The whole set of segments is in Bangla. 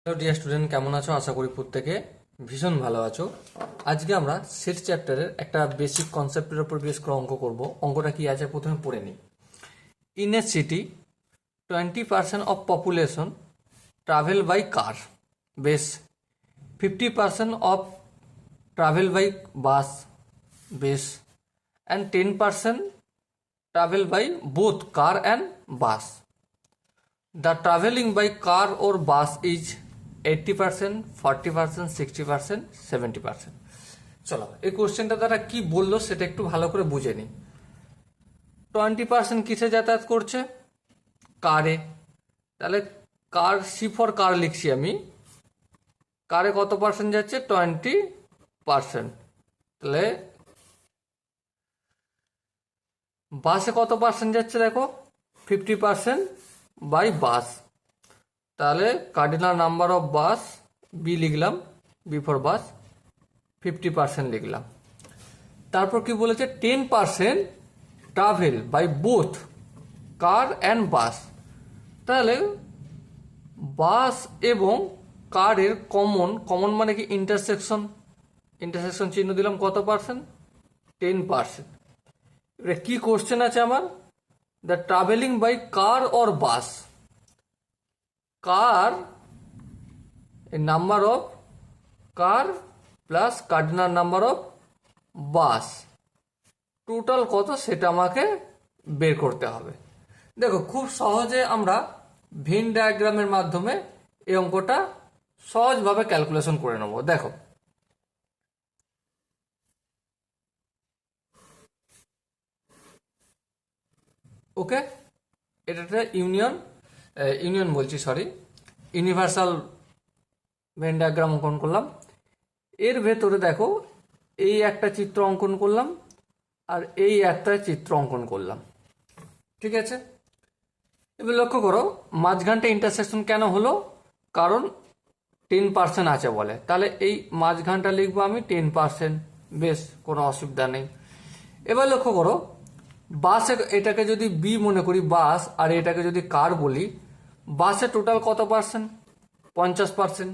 হ্যালো ডিয়ার স্টুডেন্ট, কেমন আছো? আশা করি প্রত্যেকে ভীষণ ভালো আছো। আজকে আমরা সেট চ্যাপ্টারের একটা বেসিক কনসেপ্টের উপর বেস করে অঙ্ক করব। অঙ্কটা কি আছে প্রথমে পড়ে নিই। In a city 20% of population travel by car, বেশ 50% অফ ট্রাভেল বাই বাস, বেশ, and 10% travel by both car and bus. The traveling by car or bus is 80%, 40%, 60%, 70%. চলো এই কোশ্চেনটা তারা কি বললো সেটা একটু ভালো করে বুঝে নিই। 20% কিসে যাতায়াত করছে? কারে। তাহলে কার, সি ফর কার লিখছি আমি। কারে কত পার্সেন্ট যাচ্ছে? 20%। তাহলে বাসে কত পার্সেন্ট যাচ্ছে দেখো, 50% বাই বাস। তাহলে cardinal number of bus B লিখলাম, বি ফর বাস, 50% লিখলাম। তারপর কি বলেছে? 10% travel by both car and bus. তাহলে বাস এবং কারের কমন মানে কি? ইন্টারসেকশন চিহ্ন দিলাম, কত পার্সেন্ট? 10%। এবারে কি কোশ্চেন আছে আমার? The travelling by car or bus, car number of car plus cardinal number of bus, total কত সেটা আমাকে বের করতে হবে। দেখো খুব সহজে আমরা ভেন ডায়াগ্রামের মাধ্যমে এই অঙ্কটা সহজভাবে ক্যালকুলেশন করে নেব। দেখো ওকে, এটা একটা ইউনিয়ন বলছি, সরি, ইউনিভার্সাল ভেন ডায়াগ্রাম অঙ্কন করলাম। এর ভেতরে দেখো এই একটা চিত্র অঙ্কন করলাম আর এই একটা চিত্র অঙ্কন করলাম, ঠিক আছে? এবার লক্ষ্য করো মাঝখানটা ইন্টারসেকশন কেন হলো? কারণ 10% আছে বলে। তাহলে এই মাঝখানটা লিখবো আমি 10%, বেশ, কোনো অসুবিধা নেই। এবার লক্ষ্য করো বাসে, এটাকে যদি বি মনে করি বাস, আর এটাকে যদি কার বলি, বাসে টোটাল কত পার্সেন্ট? 50%।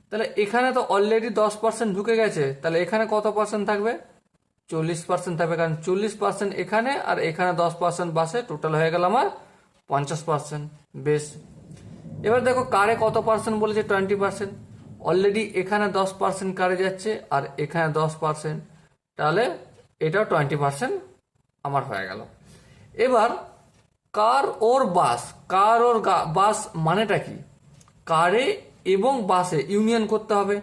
তাহলে এখানে তো অলরেডি 10% ঢুকে গেছে, তাহলে এখানে কত পার্সেন্ট থাকবে? 40% থাকবে, কারণ 40% এখানে আর এখানে 10% বাসে, টোটাল হয়ে গেল আমার 50%। বেশ, এবার দেখো কারে কত পার্সেন্ট বলেছে? 20%। অলরেডি এখানে 10% কারে যাচ্ছে আর এখানে 10%, তাহলে এটাও 20% আমার হয়ে গেল। এবার কার ওর বাস, কার ওর বাস মানেটা কি? কারে এবং বাসে ইউনিয়ন করতে হবে।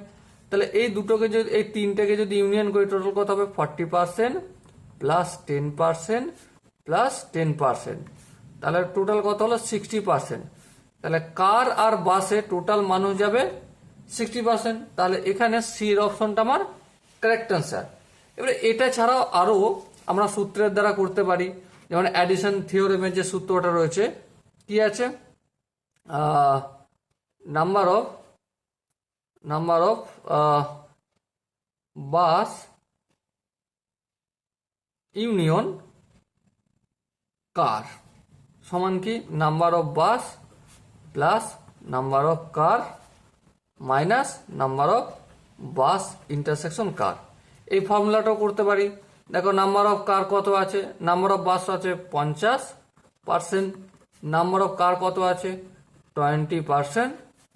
তাহলে এই দুটোকে যদি, এই তিনটাকে যদি ইউনিয়ন করি, টোটাল কত হবে? 40% প্লাস 10% প্লাস 10%, তাহলে টোটাল কত হলো? 60%। তাহলে কার আর বাসে টোটাল মানুষ যাবে 60%। তাহলে এখানে সির অপশনটা আমার কারেক্ট অ্যান্সার। এবারে এটা ছাড়াও আরও আমরা সূত্রের দ্বারা করতে পারি, যেমন অ্যাডিশন থিওরেমের যে সূত্রটা রয়েছে, কি আছে? Number of bus union car সমান কি? Number of bus plus number of car minus number of bus intersection car. এই ফর্মুলাটাও করতে পারি। দেখো নাম্বার অফ কার কত আছে? নাম্বার অফ বাস আছে 50%, নাম্বার অফ কার কত আছে? 20%,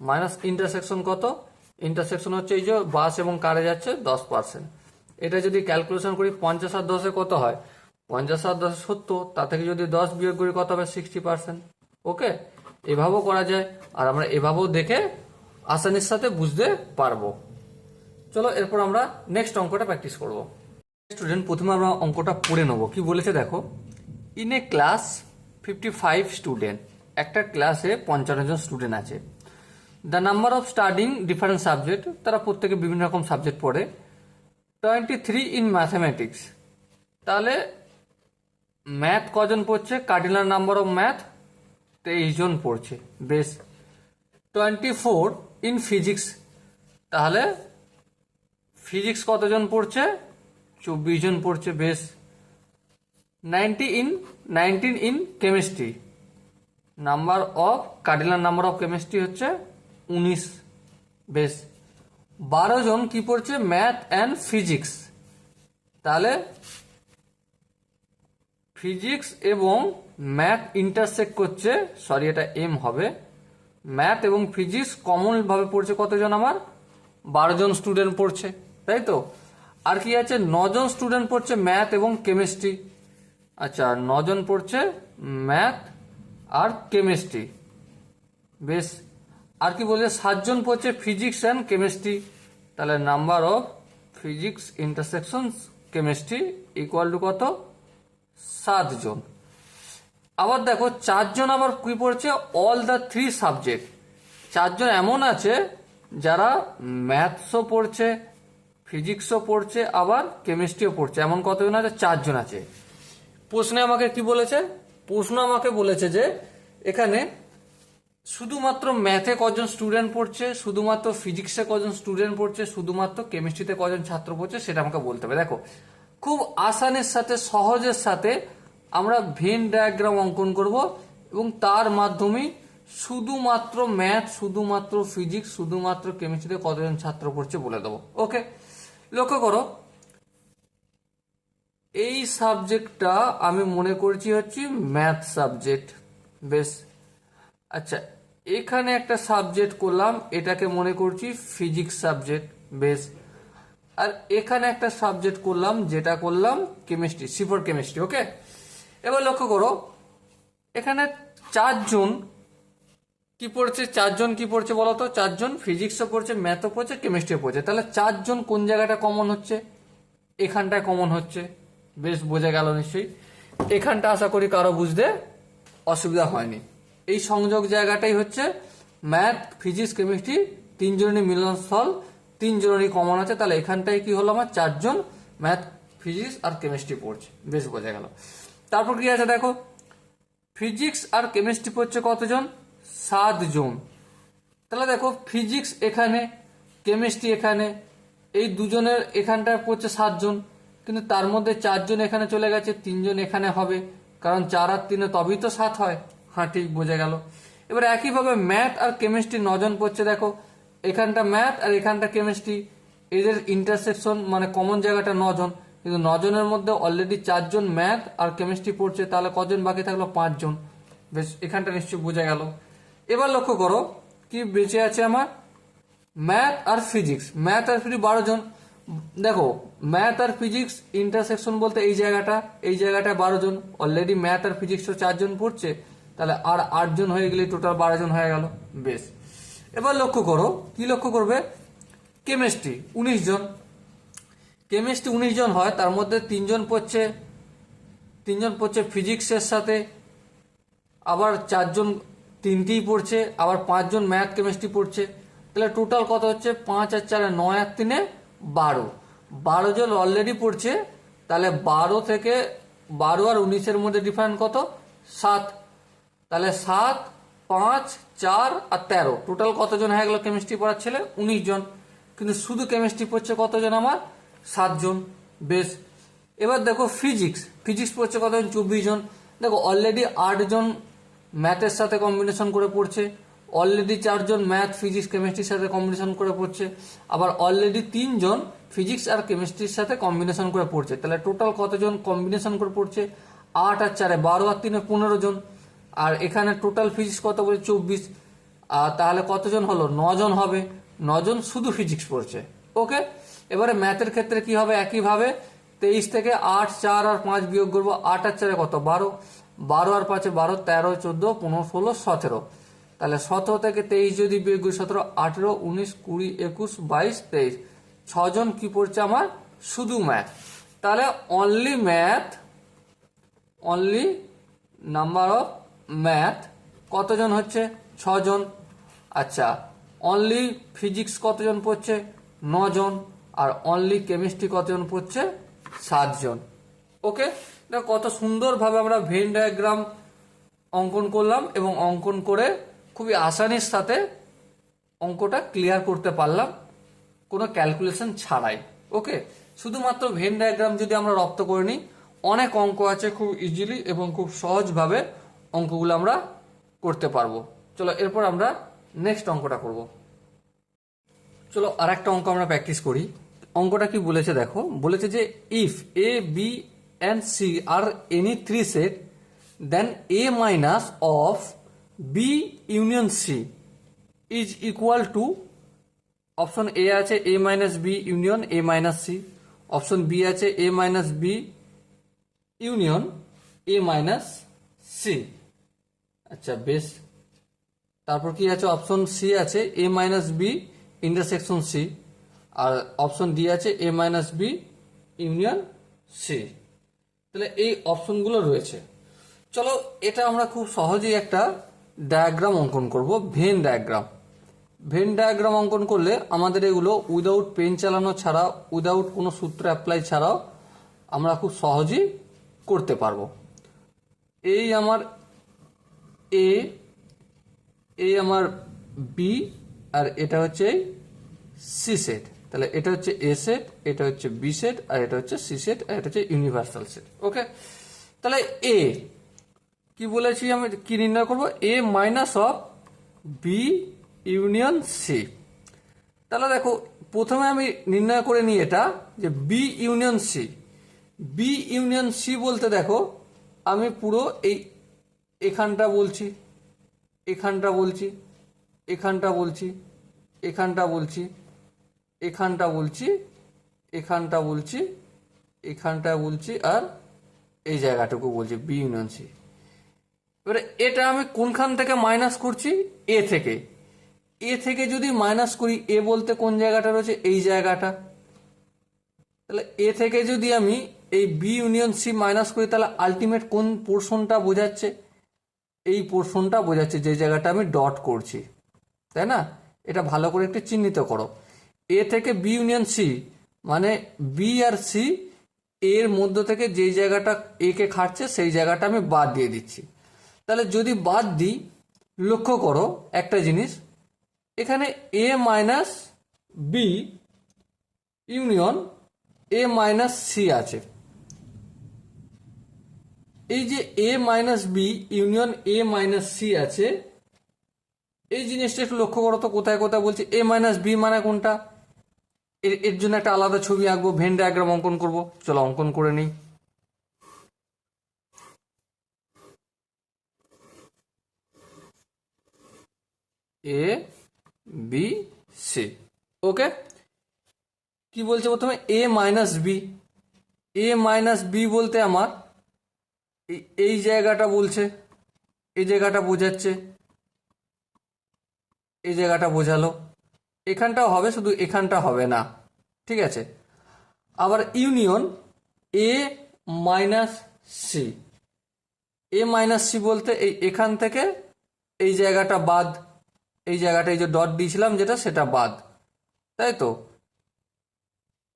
মাইনাস ইন্টারসেকশন কত? ইন্টারসেকশন হচ্ছে এই যে বাস এবং কারে যাচ্ছে 10%। এটা যদি ক্যালকুলেশন করি 50 আর 10-এ কত হয়? 50 আর 10 70, তা থেকে যদি 10 বিয়োগ করি কত হবে? 60%। ওকে, এভাবেও করা যায়, আর আমরা এভাবেও দেখে আসানির সাথে বুঝতে পারবো। চলো এরপর আমরা নেক্সট অঙ্কটা প্র্যাকটিস করব। স্টুডেন্ট, প্রথমে আমরা অঙ্কটা পড়ে নেবো। কি বলেছে দেখো, ইন এ ক্লাস 55 স্টুডেন্ট, একটা ক্লাসে 55 জন স্টুডেন্ট আছে। The number of studying different subject, তারা প্রত্যেকে বিভিন্ন রকম সাবজেক্ট পড়ে। 23 ইন ম্যাথামেটিক্স, তাহলে ম্যাথ কজন পড়ছে? কার্ডিনাল নাম্বার অফ ম্যাথ 23 জন পড়ছে, বেশ। 24 ইন ফিজিক্স, তাহলে ফিজিক্স কতজন পড়ছে? 24 জন পড়ছে, বেশ। 19 in chemistry, number of cardinal number of chemistry হচ্ছে 19 বেশ, 12 জন কি পড়ছে ম্যাথ অ্যান্ড ফিজিক্স, তাহলে ফিজিক্স এবং ম্যাথ ইন্টারসেক্ট করছে, সরি এটা এম হবে, ম্যাথ এবং ফিজিক্স কমন ভাবে পড়ছে কতজন আমার 12 জন স্টুডেন্ট পড়ছে, তাই তো। আর কি আছে 9 জন স্টুডেন্ট পড়ছে ম্যাথ এবং কেমিস্ট্রি, আচ্ছা 9 জন পড়ছে ম্যাথ আর কেমিস্ট্রি, বেশ। আর কি বলছে 7 জন পড়ছে ফিজিক্স অ্যান্ড কেমিস্ট্রি, তাহলে number of physics intersection chemistry equal to কত 7 জন। আবার দেখো 4 জন আবার কি পড়ছে অল দ্য 3 সাবজেক্ট, 4 জন এমন আছে যারা ম্যাথসও পড়ছে, ফিজিক্সও পড়ছে, আবার কেমিস্ট্রিও পড়ছে, এমন কতজন আছে 4 জন আছে। প্রশ্নে আমাকে কি বলেছে, প্রশ্ন আমাকে বলেছে যে এখানে শুধুমাত্র ম্যাথে কজন স্টুডেন্ট পড়ছে, শুধুমাত্র ফিজিক্সে কজন স্টুডেন্ট পড়ছে, শুধুমাত্র কেমিস্ট্রিতে কজন ছাত্র পড়ছে, সেটা আমাকে বলতে হবে। দেখো খুব আসানের সাথে সহজের সাথে আমরা ভেন ডায়াগ্রাম অঙ্কন করব এবং তার মাধ্যমে শুধুমাত্র ম্যাথ, শুধুমাত্র ফিজিক্স, শুধুমাত্র কেমিস্ট্রিতে কতজন ছাত্র পড়ছে বলে দেবো। ওকে, লক্ষ্য করো এই সাবজেক্টটা আমি মনে করছি হচ্ছে ম্যাথ সাবজেক্ট, বেশ। আচ্ছা এখানে একটা সাবজেক্ট করলাম, এটাকে মনে করছি ফিজিক্স সাবজেক্ট, বেশ। আর এখানে একটা সাবজেক্ট করলাম, যেটা করলাম কেমিস্ট্রি, সি ফর কেমিস্ট্রি। ওকে, এবার লক্ষ্য করো এখানে 4 জন কি পড়ছে, 4 জন কি পড়ছে বলতো, 4 জন ফিজিক্সও পড়ছে, ম্যাথও পড়ছে, কেমিস্ট্রিও পড়ছে, তাহলে 4 জন কোন জায়গাটা কমন হচ্ছে, এখানটায় কমন হচ্ছে, বেশ বোঝা গেল নিশ্চয়ই। এখানটা আশা করি কারো বুঝতে অসুবিধা হয়নি। এই সংযোগ জায়গাটাই হচ্ছে ম্যাথ ফিজিক্স কেমিস্ট্রি 3 জনেরই মিলনস্থল, 3 জনেরই কমন আছে, তাহলে এখানটায় কি হলো আমার 4 জন ম্যাথ ফিজিক্স আর কেমিস্ট্রি পড়ছে, বেশ বোঝা গেল। তারপর কি আছে দেখো, ফিজিক্স আর কেমিস্ট্রি পড়ছে কতজন 7 জন, তাহলে দেখো ফিজিক্স এখানে, কেমিস্ট্রি এখানে, এই দুজনের এখানটায় পড়ছে 7 জন, কিন্তু তার মধ্যে 4 জন এখানে চলে গেছে, 3 জন এখানে হবে, কারণ 4 আর 3 তবেই তো 7 হয়। হ্যাঁ ঠিক বোঝা গেল। এবার একইভাবে ম্যাথ আর কেমিস্ট্রি 9 জন পড়ছে, দেখো এখানটা ম্যাথ আর এখানটা কেমিস্ট্রি, এদের ইন্টারসেকশন মানে কমন জায়গাটা 9 জন, কিন্তু 9 জনের মধ্যে অলরেডি 4 জন ম্যাথ আর কেমিস্ট্রি পড়ছে, তাহলে কজন বাকি থাকলো 5 জন, বেশ এখানটা নিশ্চয়ই বোঝা গেল। এবার লক্ষ্য করো কি বেঁচে আছে আমার ম্যাথ আর ফিজিক্স, ম্যাথ আর ফিজিক্স 12 জন। দেখো ম্যাথ আর ফিজিক্স ইন্টারসেকশন বলতে এই জায়গাটা, এই জায়গাটায় 12 জন, অলরেডি ম্যাথ আর ফিজিক্সও 4 জন পড়ছে, তাহলে আর 8 জন হয়ে গেলে টোটাল 12 জন হয়ে গেল, বেশ। এবার লক্ষ্য করো কি লক্ষ্য করবে, কেমিস্ট্রি 19 জন, কেমিস্ট্রি 19 জন হয়, তার মধ্যে 3 জন পড়ছে ফিজিক্সের সাথে, আবার 4 জন তিনটেই পড়ছে, আবার 5 জন ম্যাথ কেমিস্ট্রি পড়ছে, তাহলে টোটাল কত হচ্ছে 5 আর 4 9 আর 3 12, 12 জন অলরেডি পড়ছে, তাহলে 12 থেকে 12 আর 19-এর মধ্যে ডিফারেন্স কত 7, তাহলে 7 5 4 আর 13 টোটাল কতজন হয়ে গেল কেমিস্ট্রি পড়ার ছেলে 19 জন, কিন্তু শুধু কেমিস্ট্রি পড়ছে কতজন আমার 7 জন, বেশ। এবার দেখো ফিজিক্স পড়ছে কতজন 24 জন, দেখো অলরেডি 8 জন ম্যাথের সাথে কম্বিনেশন করে পড়ছে, অলরেডি 4 জন ম্যাথ ফিজিক্স কেমিস্ট্রির সাথে কম্বিনেশন করে পড়ছে, আবার অলরেডি 3 জন ফিজিক্স আর কেমিস্ট্রির সাথে কম্বিনেশন করে পড়ছে, তাহলে টোটাল কতজন কম্বিনেশন করে পড়ছে 8 আর 4 12 আর 3 15 জন, আর এখানে টোটাল ফিজিক্স কত বলে 24, আর তাহলে কতজন হলো 9 জন হবে, 9 জন শুধু ফিজিক্স পড়ছে। ওকে, এবারে ম্যাথের ক্ষেত্রে কি হবে, একইভাবে 23 থেকে 8 4 আর 5 বিয়োগ করবো, 8 আর 4 কত 12, 12 আর 5 12 13 14 15 16 17, তাহলে 17 থেকে 23 যদি বিয়োগ করি 17 18 19 20 21 22 23, 6 জন কি পড়ছে আমার শুধু ম্যাথ, তাহলে অনলি নাম্বার অফ ম্যাথ কতজন হচ্ছে 6 জন। আচ্ছা অনলি ফিজিক্স কতজন পড়ছে 9 জন, আর অনলি কেমিস্ট্রি কতজন পড়ছে 7 জন। ওকে, দেখো কত সুন্দরভাবে আমরা ভেন ডায়াগ্রাম অঙ্কন করলাম এবং অঙ্কন করে খুবই আসানির সাথে অঙ্কটা ক্লিয়ার করতে পারলাম কোনো ক্যালকুলেশন ছাড়াই। ওকে, শুধুমাত্র ভেন ডায়াগ্রাম যদি আমরা রপ্ত করে নিই, অনেক অঙ্ক আছে খুব ইজিলি এবং খুব সহজভাবে অঙ্কগুলো আমরা করতে পারবো। চলো এরপর আমরা নেক্সট অঙ্কটা করব। চলো আর একটা অঙ্ক আমরা প্র্যাকটিস করি। অঙ্কটা কি বলেছে দেখো, বলেছে যে if A B and C are any three set then A minus of B union C is equal to, option A আছে A minus B union A minus C, option B আছে A minus B union A minus C. আচ্ছা বেশ, তারপর কি আছে, অপশন সি আছে A minus B intersection C, আর অপশন ডি আছে A minus B union C. তাহলে এই অপশনগুলো রয়েছে। চলো এটা আমরা খুব সহজেই একটা ডায়াগ্রাম অঙ্কন করব, ভেন ডায়াগ্রাম। ভেন ডায়াগ্রাম অঙ্কন করলে আমাদের এগুলো উইদাউট পেন চালানো ছাড়া, উইদাউট কোনো সূত্র অ্যাপ্লাই ছাড়াও আমরা খুব সহজেই করতে পারবো। এই আমার এ, এই আমার বি, আর এটা হচ্ছে সি সেট। তাহলে এটা হচ্ছে এ সেট, এটা হচ্ছে বি সেট, আর এটা হচ্ছে সি সেট, আর এটা হচ্ছে ইউনিভার্সাল সেট। ওকে, তাহলে এ কি বলেছি, আমি কি নির্ণয় করব, A minus of B union C. তাহলে দেখো প্রথমে আমি নির্ণয় করে নিই এটা যে B union C. B union C বলতে দেখো আমি পুরো এই এখানটা বলছি, এখানটা বলছি, এখানটা বলছি, এখানটা বলছি, এখানটা বলছি, এখানটা বলছি, এখানটা বলছি, আর এই জায়গাটুকু বলছি বি ইউনিয়ন সি। এবারে এটা আমি কোনখান থেকে মাইনাস করছি, এ থেকে। এ থেকে যদি মাইনাস করি, এ বলতে কোন জায়গাটা রয়েছে, এই জায়গাটা। তাহলে এ থেকে যদি আমি এই বি ইউনিয়ন সি মাইনাস করি, তাহলে আলটিমেট কোন পোর্শনটা বোঝাচ্ছে, এই পোর্শনটা বোঝাচ্ছে যে জায়গাটা আমি ডট করছি, তাই না? এটা ভালো করে একটু চিহ্নিত করো। এ থেকে বি ইউনিয়ন সি মানে বি আর সি এর মধ্য থেকে যেই জায়গাটা এ কে খাটছে সেই জায়গাটা আমি বাদ দিয়ে দিচ্ছি। তাহলে যদি বাদ দিই, লক্ষ্য করো একটা জিনিস, এখানে A minus B union A minus C আছে। এই যে A minus B union A minus C আছে, এই জিনিসটা একটু লক্ষ্য করো তো কোথায় কোথায় বলছি। এ মাইনাস বি মানে কোনটা, এর জন্য একটা আলাদা ছবি আঁকবো, ভেন ডায়াগ্রাম অঙ্কন করব। চলো অঙ্কন করে নিই। A B C. ওকে, কি বলছে প্রথমে এ মাইনাস বি। এ মাইনাস বি বলতে আমার এই জায়গাটা বলছে, এই জায়গাটা বোঝাচ্ছে, এই জায়গাটা বোঝালো। এখানটাও হবে, শুধু এখানটা হবে না, ঠিক আছে। আবার union A minus C. A minus C বলতে এই এখান থেকে এই জায়গাটা বাদ, এই জায়গাটা এই যে ডট দিয়েছিলাম যেটা, সেটা বাদ, তাই তো।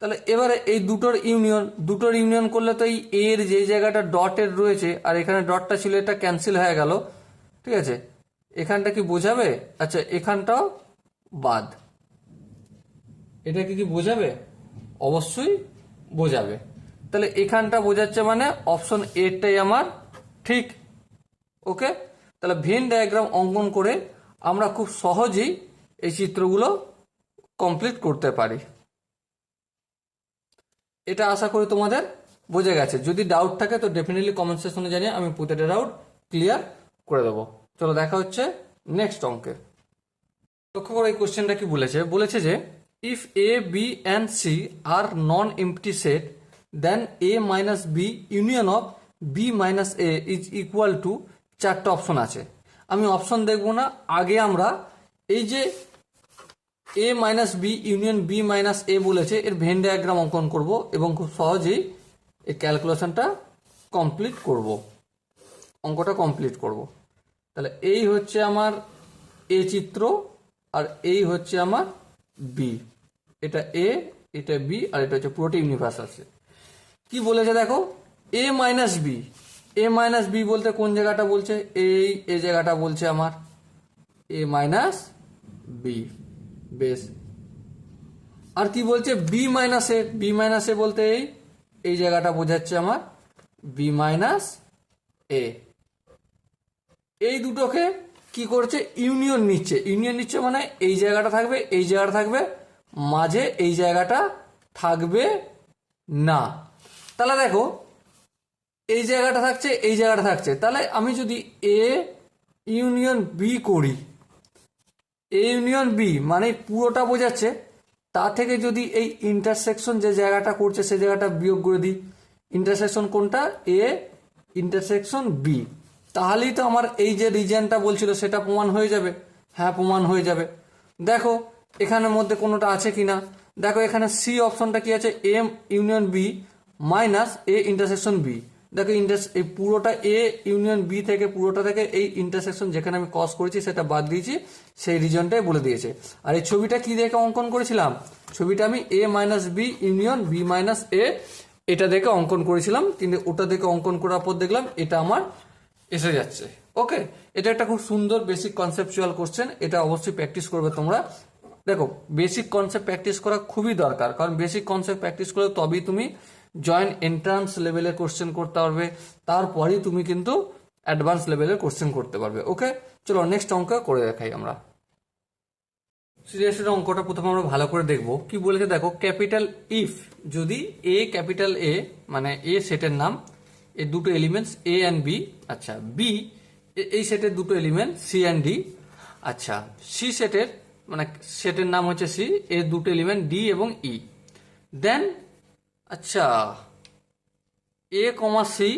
তাহলে এবারে এই দুটোর ইউনিয়ন করলে তো এই এর যে জায়গাটা ডটের রয়েছে আর এখানে ডটটা ছিল, এটা ক্যান্সেল হয়ে গেল, ঠিক আছে। এখানটা কি বোঝাবে, আচ্ছা এখানটাও বাদ, এটা কি বোঝাবে, অবশ্যই বোঝাবে। তাহলে এখানটা বোঝাচ্ছে মানে অপশন এটাই আমার ঠিক। ওকে, তাহলে ভেন ডায়াগ্রাম অঙ্কন করে আমরা খুব সহজেই এই চিত্রগুলো কমপ্লিট করতে পারি। এটা আশা করি তোমাদের বোঝা গেছে। যদি ডাউট থাকে তো ডেফিনেটলি কমেন্ট সেকশনে জানিয়ে আমি প্রতিটা ডাউট ক্লিয়ার করে দেবো। চলো দেখা হচ্ছে নেক্সট অঙ্কে। লক্ষ্য করো এই কোশ্চেনটা কি বলেছে, বলেছে যে if A B and C are non empty set then A minus B union of B minus A is equal to, চারটা অপশন আছে। আমি অপশন দেখবো না, আগে আমরা এই যে A minus B union B minus A বলেছে এর ভেন ডায়াগ্রাম অঙ্কন করব এবং খুব সহজেই এই ক্যালকুলেশনটা কমপ্লিট করব, অঙ্কটা কমপ্লিট করব। তাহলে এই হচ্ছে আমার এ চিত্র, আর এই হচ্ছে আমার বি। এটা এ, এটা বি, আর এটা হচ্ছে পুরোটা ইউনিভার্সাল সেট। কি বলেছে দেখো, এ মাইনাস বি। এ মাইনাস বি বলতে কোন জায়গাটা বলছে, এই জায়গাটা বলছে আমার এ মাইনাস বি। বেশ, আর কি বলছে বি মাইনাস এ। বি মাইনাস এ বলতে এই জায়গাটা বোঝাচ্ছে আমার বি মাইনাস এ। এই দুটোকে কি করছে, ইউনিয়ন নিচ্ছে। ইউনিয়ন নিচ্ছে মানে এই জায়গাটা থাকবে, এই জায়গাটা থাকবে, মাঝে এই জায়গাটা থাকবে না। তাহলে দেখো এই জায়গাটা থাকছে, এই জায়গাটা থাকছে, তাহলে আমি যদি এ ইউনিয়ন বি করি, এ ইউনিয়ন বি মানে পুরোটা বোঝাচ্ছে, তা থেকে যদি এই ইন্টারসেকশন যে জায়গাটা করছে সে জায়গাটা বিয়োগ করে দিই, ইন্টারসেকশন কোনটা, এ ইন্টারসেকশন বি, তাহলেই তো আমার এই যে রিজিয়নটা বলছিল সেটা প্রমাণ হয়ে যাবে। হ্যাঁ, প্রমাণ হয়ে যাবে। দেখো এখানের মধ্যে কোনোটা আছে কিনা, দেখো এখানে সি অপশনটা কি আছে, M union B minus A intersection B. দেখো এই পুরোটা এ ইউনিয়ন বি থেকে পুরোটা থেকে এই ইন্টারসেকশন যেখানে আমি কস করেছি সেটা বাদ দিয়েছি, সেই রিজনটাই বলে দিয়েছে। আর এই ছবিটা কি দেখে অঙ্কন করেছিলাম, ছবিটা আমি A minus B union B minus A এটা দেখে অঙ্কন করেছিলাম, কিন্তু ওটা দেখে অঙ্কন করার পর দেখলাম এটা আমার এসে যাচ্ছে। ওকে, এটা একটা খুব সুন্দর বেসিক কনসেপচুয়াল কোশ্চেন, এটা অবশ্যই প্র্যাকটিস করবে তোমরা। দেখো বেসিক কনসেপ্ট প্র্যাকটিস করা খুবই দরকার, কারণ বেসিক কনসেপ্ট প্র্যাকটিস করলে তবেই তুমি জয়েন্ট এন্ট্রান্স লেভেলের কোশ্চেন করতে পারবে, তারপরেই তুমি কিন্তু অ্যাডভান্স লেভেলের কোশ্চেন করতে পারবে। ওকে, চলো নেক্সট অঙ্ক করে দেখাই আমরা। সিরিয়াসের অঙ্কটা প্রথমে আমরা ভালো করে দেখব কি বলেছে। দেখো ক্যাপিটাল ইফ যদি এ ক্যাপিটাল এ মানে এ সেটের নাম, এর দুটো এলিমেন্টস এ অ্যান্ড বি, আচ্ছা বি এই সেটের দুটো এলিমেন্ট সি অ্যান্ড ডি, আচ্ছা সি সেটের মানে সেটের নাম হচ্ছে সি, এর দুটো এলিমেন্ট ডি এবং ই, দেন আচ্ছা এ কমা সি,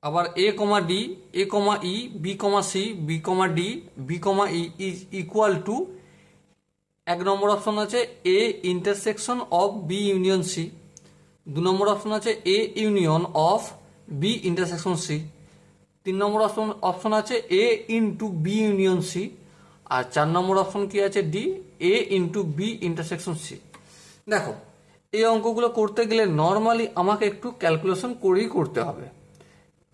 আবার A comma D, A comma E, B comma C, B comma D, B comma E is equal to, এক নম্বর অপশন আছে A intersection of B union C, দু নম্বর অপশন আছে A union of B intersection C, তিন নম্বর অপশন আছে A into B union C, আর চার নম্বর অপশন কি আছে D A into B intersection C. দেখো এই অঙ্কগুলো করতে গেলে নর্মালি আমাকে একটু ক্যালকুলেশন করেই করতে হবে।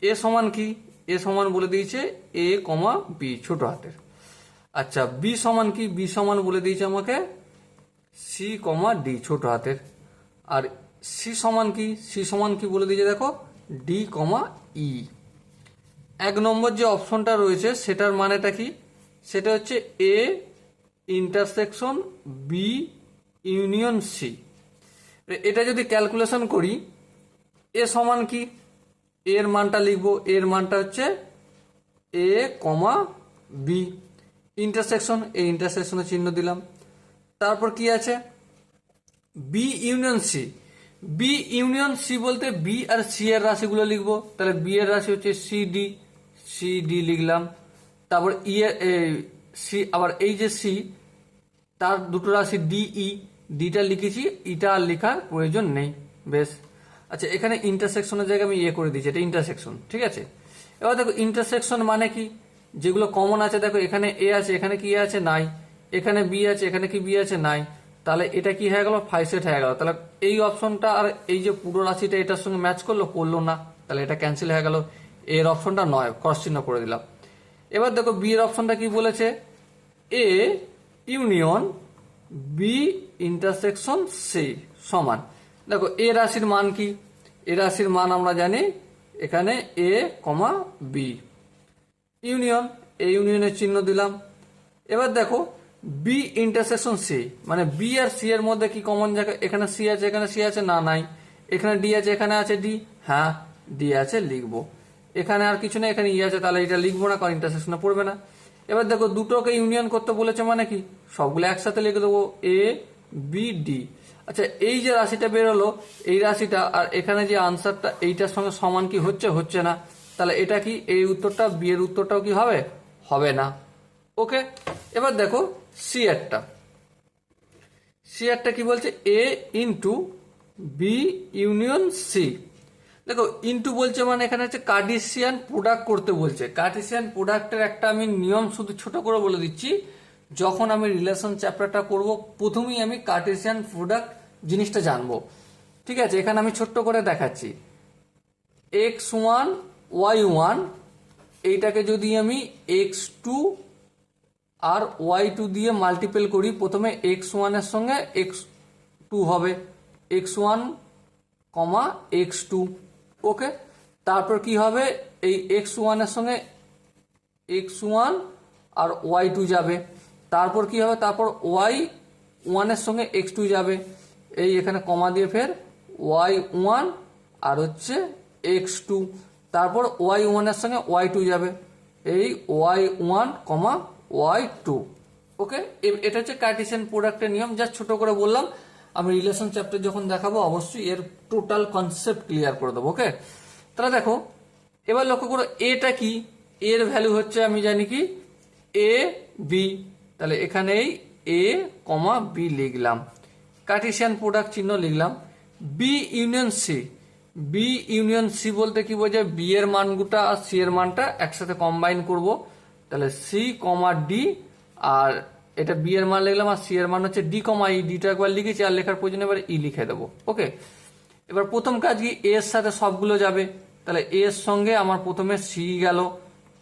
এ সমান কি, এ সমান বলে দিয়েছে এ কমা বি ছোট হাতের, আচ্ছা বি সমান কি, বি সমান বলে দিয়েছে আমাকে সি কমা ডি ছোট হাতের, আর সি সমান কি, সি সমান কি বলে দিয়েছে দেখো ডি কমা ই। এক নম্বর যে অপশনটা রয়েছে সেটার মানেটা কি, সেটা হচ্ছে A intersection B union C. এটা যদি ক্যালকুলেশন করি এ সমান কি, এর মানটা লিখবো, এর মানটা হচ্ছে এ কমা বি, ইন্টারসেকশন এই ইন্টারসেকশনের চিহ্ন দিলাম, তারপর কি আছে B union C, B union C বলতে বি আর সি এর রাশিগুলো লিখবো, তাহলে বি এর রাশি হচ্ছে সি ডি, সি ডি লিখলাম, তারপর ই এর সি, আবার এই যে সি তার দুটো রাশি ডি ই, ডিটা লিখেছি, ইটা আর লেখার প্রয়োজন নেই, বেশ। আচ্ছা এখানে ইন্টারসেকশনের জায়গায় আমি করে দিয়েছি, এটা ইন্টারসেকশন, ঠিক আছে। এবার দেখো ইন্টারসেকশন মানে কি, যেগুলো কমন আছে, দেখো এখানে এ আছে, এখানে কি আছে নাই, এখানে বি আছে, এখানে কি বি আছে নাই, তাহলে এটা কি হয়ে গেল ফাই সেট হয়ে গেল, তাহলে এই অপশনটা আর এই যে পুরো রাশিটা এটার সঙ্গে ম্যাচ করলো না, তাহলে এটা ক্যান্সেল হয়ে গেল, এর অপশনটা নয়, ক্রস চিহ্ন করে দিলাম। এবার দেখো বি এর অপশনটা কি বলেছে, A union B intersection C সমান, দেখো এ রাশির মান কি, এ রাশির মান আমরা জানি এখানে এ কমা বি, ইউনিয়ন এই ইউনিয়নের চিহ্ন দিলাম। এবার দেখো বি ইন্টারসেকশন সি মানে বি আর সি এর মধ্যে কি কমন জায়গা, এখানে সি আছে, এখানে সি আছে না, নাই, এখানে ডি আছে, এখানে আছে ডি, হ্যাঁ ডি আছে লিখবো, এখানে আর কিছু নেই, এখানে ই আছে, তাহলে এটা লিখবো না কারণ ইন্টারসেকশনে পড়বে না। এবার দেখো দুটোকে ইউনিয়ন করতে বলেছে মানে কি, সবগুলো একসাথে লিখে দেবো এ বি ডি। আচ্ছা এই যে রাশিটা বেরোলো এই রাশিটা আর এখানে যে আনসারটা এইটার সঙ্গে সমান কি হচ্ছে, হচ্ছে না, তাহলে এটা কি এই উত্তরটা বি এর উত্তরটাও কি হবে, হবে না। ওকে, এবার দেখো সি এরটা, সি এরটা কি বলছে এ ইন্টু বি ইউনিয়ন সি, দেখো ইন্টু বলছে মানে এখানে হচ্ছে কার্টেসিয়ান প্রোডাক্ট করতে বলছে। কার্টেসিয়ান প্রোডাক্টের একটা আমি নিয়ম শুধু ছোট করে বলে দিচ্ছি, যখন আমি রিলেশন চ্যাপ্টারটা করব প্রথমেই আমি কার্টেসিয়ান প্রোডাক্ট জিনিসটা জানবো, ঠিক আছে। এখানে আমি ছোট্ট করে দেখাচ্ছি, এক্স ওয়ান ওয়াই ওয়ান এইটাকে যদি আমি এক্স টু আর ওয়াই টু দিয়ে মাল্টিপল করি, প্রথমে এক্স ওয়ানের সঙ্গে এক্স টু হবে, X one comma X two, okay, তারপর কি হবে এই এক্স ওয়ানের সঙ্গে এক্স ওয়ান আর ওয়াই টু যাবে, তারপর কি হবে, তারপর ওয়াই ওয়ানের সঙ্গে x2 যাবে, এই এখানে কমা দিয়ে ফের y1 আর হচ্ছে x2, তারপর y1 এর সঙ্গে y2 যাবে, এই y1 কমা y2। ওকে, এটা হচ্ছে কার্টেসিয়ান প্রোডাক্টের নিয়ম, যা ছোট করে বললাম। আমি রিলেশন চ্যাপ্টার যখন দেখাবো অবশ্যই এর টোটাল কনসেপ্ট ক্লিয়ার করে দেবো। ওকে, তাহলে দেখো এবার লক্ষ্য করো এটা কি, এর ভ্যালু হচ্ছে আমি জানি কি এ বি, তাহলে এখানে এই এ কমা বি লিখলাম, কার্টেসিয়ান প্রোডাক্ট চিহ্ন লিখলাম। B union C, B union C বলতে কি বোঝায়, বি এর মানগুটা আর সি এর মানটা একসাথে কম্বাইন করব, তাহলে সি কমা ডি, আর এটা বি এর মান লিখলাম আর সি এর মান হচ্ছে ডি কমা ই, ডিটা একবার লিখেছি আর লেখার প্রয়োজন এবার ই লিখে দেবো। ওকে, এবার প্রথম কাজ কি, এ এর সাথে সবগুলো যাবে, তাহলে এ এর সঙ্গে আমার প্রথমে সি গেল,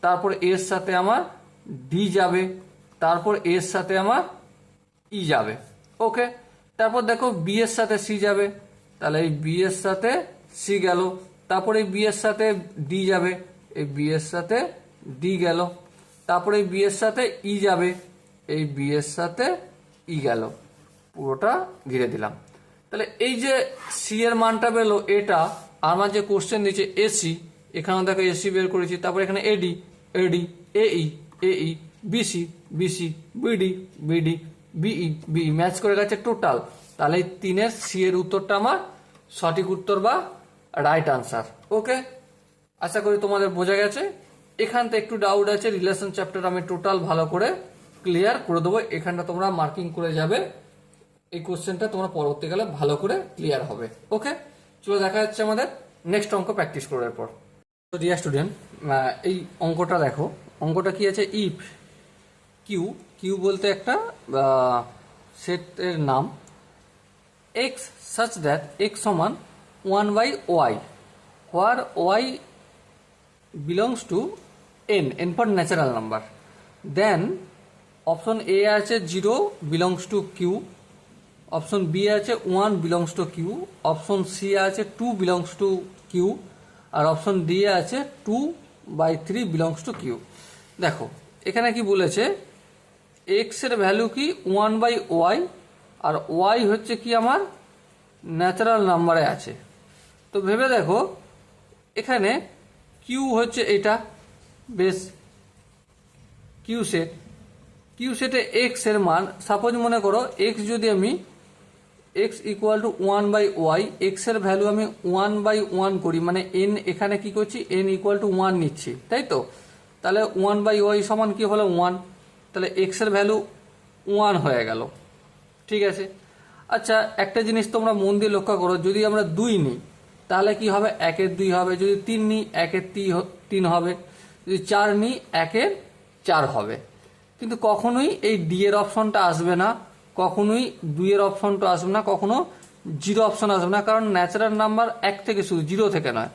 তারপর এ এর সাথে আমার ডি যাবে, তারপর এ এর সাথে আমার ই যাবে। ওকে, তারপর দেখো বি এর সাথে সি যাবে, তাহলে এই বি এর সাথে সি গেল, তারপর এই বি এর সাথে ডি যাবে, এই বি এর সাথে ডি গেল, তারপরে এই বি এর সাথে ই যাবে, এই বি এর সাথে ই গেল, পুরোটা ঘিরে দিলাম। তাহলে এই যে সি এর মানটা পেলো এটা, আমার যে কোশ্চেন দিচ্ছে এসি, এখানে দেখো এসি বের করেছি, তারপর এখানে এডি AD, AE AE, BC BC, BD BD, BE BE, match করে গেছে টোটাল। তাহলে এই 3-এর সি এর উত্তরটা আমার সঠিক উত্তর বা রাইট আনসার। ওকে, আশা করি তোমাদের বোঝা গেছে। এখান থেকে একটু ডাউট আছে, রিলেশন চ্যাপ্টার আমি টোটাল ভালো করে ক্লিয়ার করে দেবো, এখানটা তোমরা মার্কিং করে যাবে, এই কোশ্চেনটা তোমরা পরবর্তীকালে ভালো করে ক্লিয়ার হবে। ওকে, চলো দেখা যাচ্ছে আমাদের নেক্সট অঙ্ক প্র্যাকটিস করার পর। তো ডিয়ার স্টুডেন্ট, এই অঙ্কটা দেখো, অঙ্কটা কি আছে, ইফ কিউ, কিউ বলতে একটা সেটের নাম, এক্স সাচ দ্যাট এক্স সমান 1/y, where y belongs to n for natural number, then option A আছে 0 belongs to q, option B আছে 1 belongs to q, option C আছে 2 belongs to q, আর অপশন ডি আছে 2/3 belongs to q। দেখো এখানে কি বলেছে, এক্স এর ভ্যালু কি 1/y, আর ওয়াই হচ্ছে কি আমার ন্যাচারাল নাম্বারে আছে। তো ভেবে দেখো এখানে কিউ হচ্ছে এটা, বেশ কিউ সেট, কিউ সেটে এক্স এর মান, সাপোজ মনে করো এক্স যদি আমি x equal to 1/y, x এর ভ্যালু আমি 1/1 করি, মানে এন এখানে কি করছি, এন ইকুয়াল টু 1 নিচ্ছি, তাই তো। তাহলে 1/y সমান কি হলো 1, তাহলে এক্স এর ভ্যালু 1 হয়ে গেল। ঠিক আছে, আচ্ছা একটা জিনিস তোমরা মন দিয়ে লক্ষ্য করো, যদি আমরা 2 নিই তাহলে কি হবে, 1-এর 2 হবে, যদি 3 নিই 1-এর 3 হবে, যদি 4 নিই 1-এর 4 হবে। কিন্তু কখনোই এই ডি এর অপশনটা আসবে না, কখনোই 2 এর অপশনটা আসবে না, কখনো 0 অপশন আসবে না, কারণ ন্যাচারাল নাম্বার 1 থেকে শুরু, 0 থেকে নয়।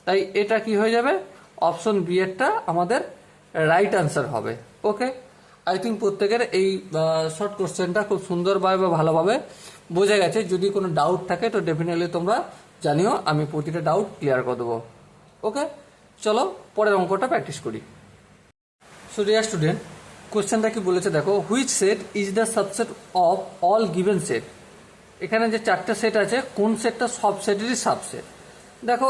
তাই এটা কি হয়ে যাবে, অপশন বি এরটা আমাদের রাইট আনসার হবে। ওকে, আই থিঙ্ক প্রত্যেকের এই শর্ট কোশ্চেনটা খুব সুন্দরভাবে বা ভালোভাবে বোঝা গেছে। যদি কোনো ডাউট থাকে তো ডেফিনেটলি তোমরা জানিও, আমি প্রতিটা ডাউট ক্লিয়ার করে দেবো। ওকে, চলো পরের অঙ্কটা প্র্যাকটিস করি। সো ডিয়ার স্টুডেন্ট, কোশ্চেনটা কি বলেছে দেখো, which set is the subset of all given set. এখানে যে 4টে সেট আছে, কোন সেটটা সব সেটেরই সাবসেট। দেখো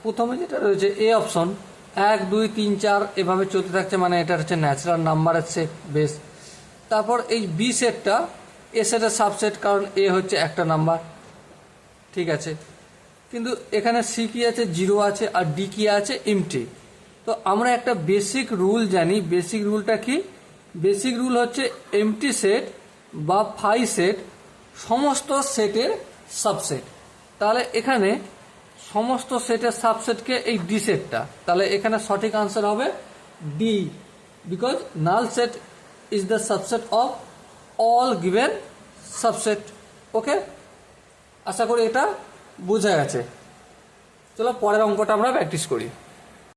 প্রথমে যেটা রয়েছে এ অপশন, 1 2 3 4 এভাবে চলতে থাকছে, মানে এটা হচ্ছে ন্যাচারাল নাম্বারের সেট, বেশ। তারপর এই বি সেটটা এ সেটের সাবসেট, কারণ এ হচ্ছে একটা নাম্বার, ঠিক আছে। কিন্তু এখানে সি কি আছে, 0 আছে, আর ডি কি আছে, এমটি। তো আমরা একটা বেসিক রুল জানি, বেসিক রুলটা কি, বেসিক রুল হচ্ছে এমটি সেট বা ফাই সেট সমস্ত সেটের সাবসেট। তাহলে এখানে সমস্ত সেটের সাবসেটকে এই ডি সেটটা, তাহলে এখানে সঠিক আনসার হবে D, because null set is the subset of all given subset. Okay, আশা করি এটা বোঝা গেছে। চলো পরের অঙ্কটা আমরা প্র্যাকটিস করি।